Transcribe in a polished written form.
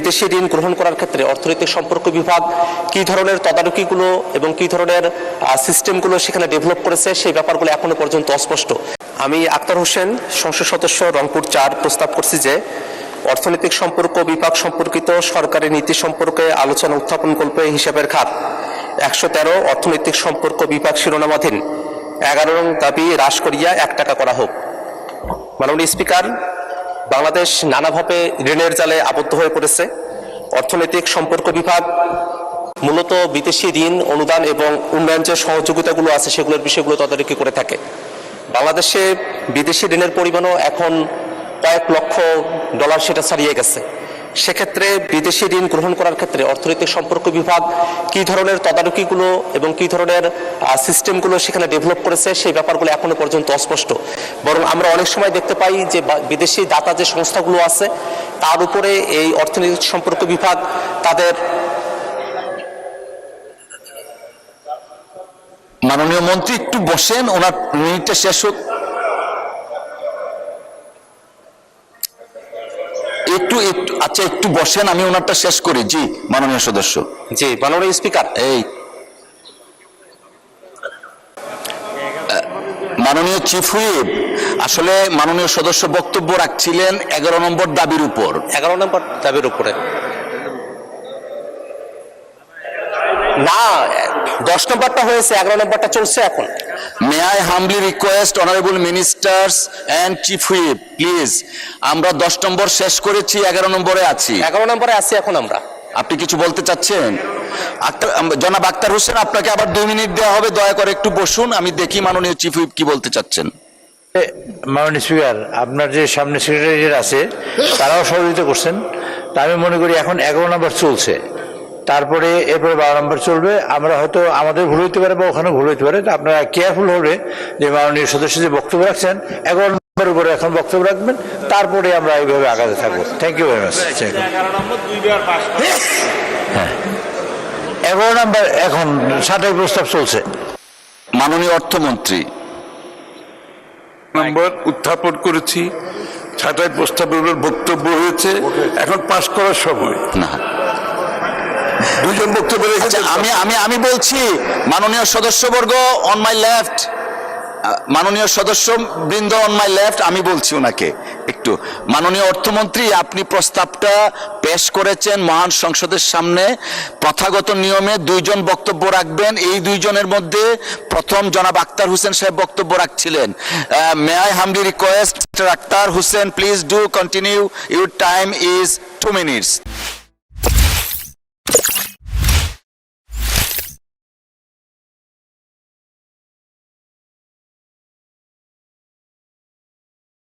বিদেশি ঋণ গ্রহণ করার ক্ষেত্রে অর্থনৈতিক সম্পর্ক বিভাগ কী ধরনের তদারকিগুলো এবং কী ধরনের সিস্টেমগুলো সেখানে ডেভেলপ করেছে সেই ব্যাপারগুলো এখনো পর্যন্ত অস্পষ্ট। আমি আক্তার হোসেন, সংসদ সদস্য, রংপুর ৪, প্রস্তাব করছি যে অর্থনৈতিক সম্পর্ক বিভাগ সম্পর্কিত সরকারি নীতি সম্পর্কে আলোচনা উত্থাপন করবে হিসাবের খাত ১১৩ অর্থনৈতিক সম্পর্ক বিভাগ শিরোনামাধীন ১১ নং দাবি হ্রাস করিয়া ১ টাকা করা হোক। মাননীয় স্পিকার, বাংলাদেশ নানাভাবে ঋণের জালে আবদ্ধ হয়ে পড়েছে। অর্থনৈতিক সম্পর্ক বিভাগ মূলত বিদেশি ঋণ, অনুদান এবং উন্নয়ন যে সহযোগিতাগুলো আছে সেগুলোর বিষয়গুলো তদারকি করে থাকে। বাংলাদেশে বিদেশি ঋণের পরিমাণও এখন কয়েক লক্ষ ডলার সেটা ছাড়িয়ে গেছে। সেক্ষেত্রে বিদেশি ঋণ গ্রহণ করার ক্ষেত্রে অর্থনৈতিক সম্পর্ক বিভাগ কী ধরনের তদারকিগুলো এবং কী ধরনের সিস্টেমগুলো সেখানে ডেভেলপ করেছে সেই ব্যাপারগুলো এখনো পর্যন্ত অস্পষ্ট। বরং আমরা অনেক সময় দেখতে পাই যে বিদেশি দাতা যে সংস্থাগুলো আছে তার উপরে এই অর্থনৈতিক সম্পর্ক বিভাগ তাদের। মাননীয় মন্ত্রী একটু বসেন, ওনার মিনিটটা শেষ হোক। একটু আচ্ছা একটু বসেন, আমি ওনারটা শেষ করি। জি মাননীয় সদস্য। জি মাননীয় স্পিকার, এই মাননীয় চিফ হুইপ, আসলে মাননীয় সদস্য বক্তব্য রাখছিলেন 11 নম্বর দাবির উপর। 11 নম্বর দাবির উপরে না, 10 নম্বরটা হয়েছে, 11 নম্বরটা চলছে এখন। মে I humbly request honourable ministers and chief whip, please, আমরা 10 নম্বর শেষ করেছি, 11 নম্বরে আছি। 11 নম্বরে আছি এখন আমরা। আপনি কিছু বলতে চাচ্ছেন? জনাব আক্তার হোসেন, আপনাকে আবার 2 মিনিট দেওয়া হবে, দয়া করে একটু বসুন, আমি দেখি মাননীয় চিফ হুইপ কি বলতে চাচ্ছেন। মাননীয় স্পিকার, আপনার যে সামনে সেক্রেটারি আছে তারাও সহযোগিতা করছেন। তা আমি মনে করি এখন 11 নম্বর চলছে, তারপরে এরপরে 12 নম্বর চলবে। আমরা হয়তো আমাদের ভুল হইতে পারে বা ওখানে ভুল হইতে পারে, আপনারা কেয়ারফুল হবে যে মাননীয় সদস্য যে বক্তব্য রাখছেন 11 নম্বরের উপরে এখন বক্তব্য রাখবেন, তারপরে আমরা এইভাবে আগাতে থাকবো। Thank you very much. 11 নম্বর এখন ছাঁটাই প্রস্তাব চলছে। মাননীয় অর্থমন্ত্রী, নম্বর উত্থাপন করেছি, ছাঁটাই প্রস্তাবের উপর বক্তব্য হয়েছে, এখন পাশ করার সময় না দুজন বক্তব্য রেখেছেন। আমি বলছি মাননীয় সদস্যবর্গ অন মাই লেফট, মাননীয় সদস্য বৃন্দ অন মাই লেফট, আমি বলছি ওনাকে একটু। মাননীয় অর্থমন্ত্রী, আপনি প্রস্তাবটা পেশ করেছেন মহান সংসদের সামনে। প্রথাগত নিয়মে 2 জন বক্তব্য রাখবেন, এই 2 জনের মধ্যে প্রথম জনাব আক্তার হোসেন সাহেব বক্তব্য রাখছিলেন। May I humbly request Akhtar Hossain, please do continue, your time is 2 minutes.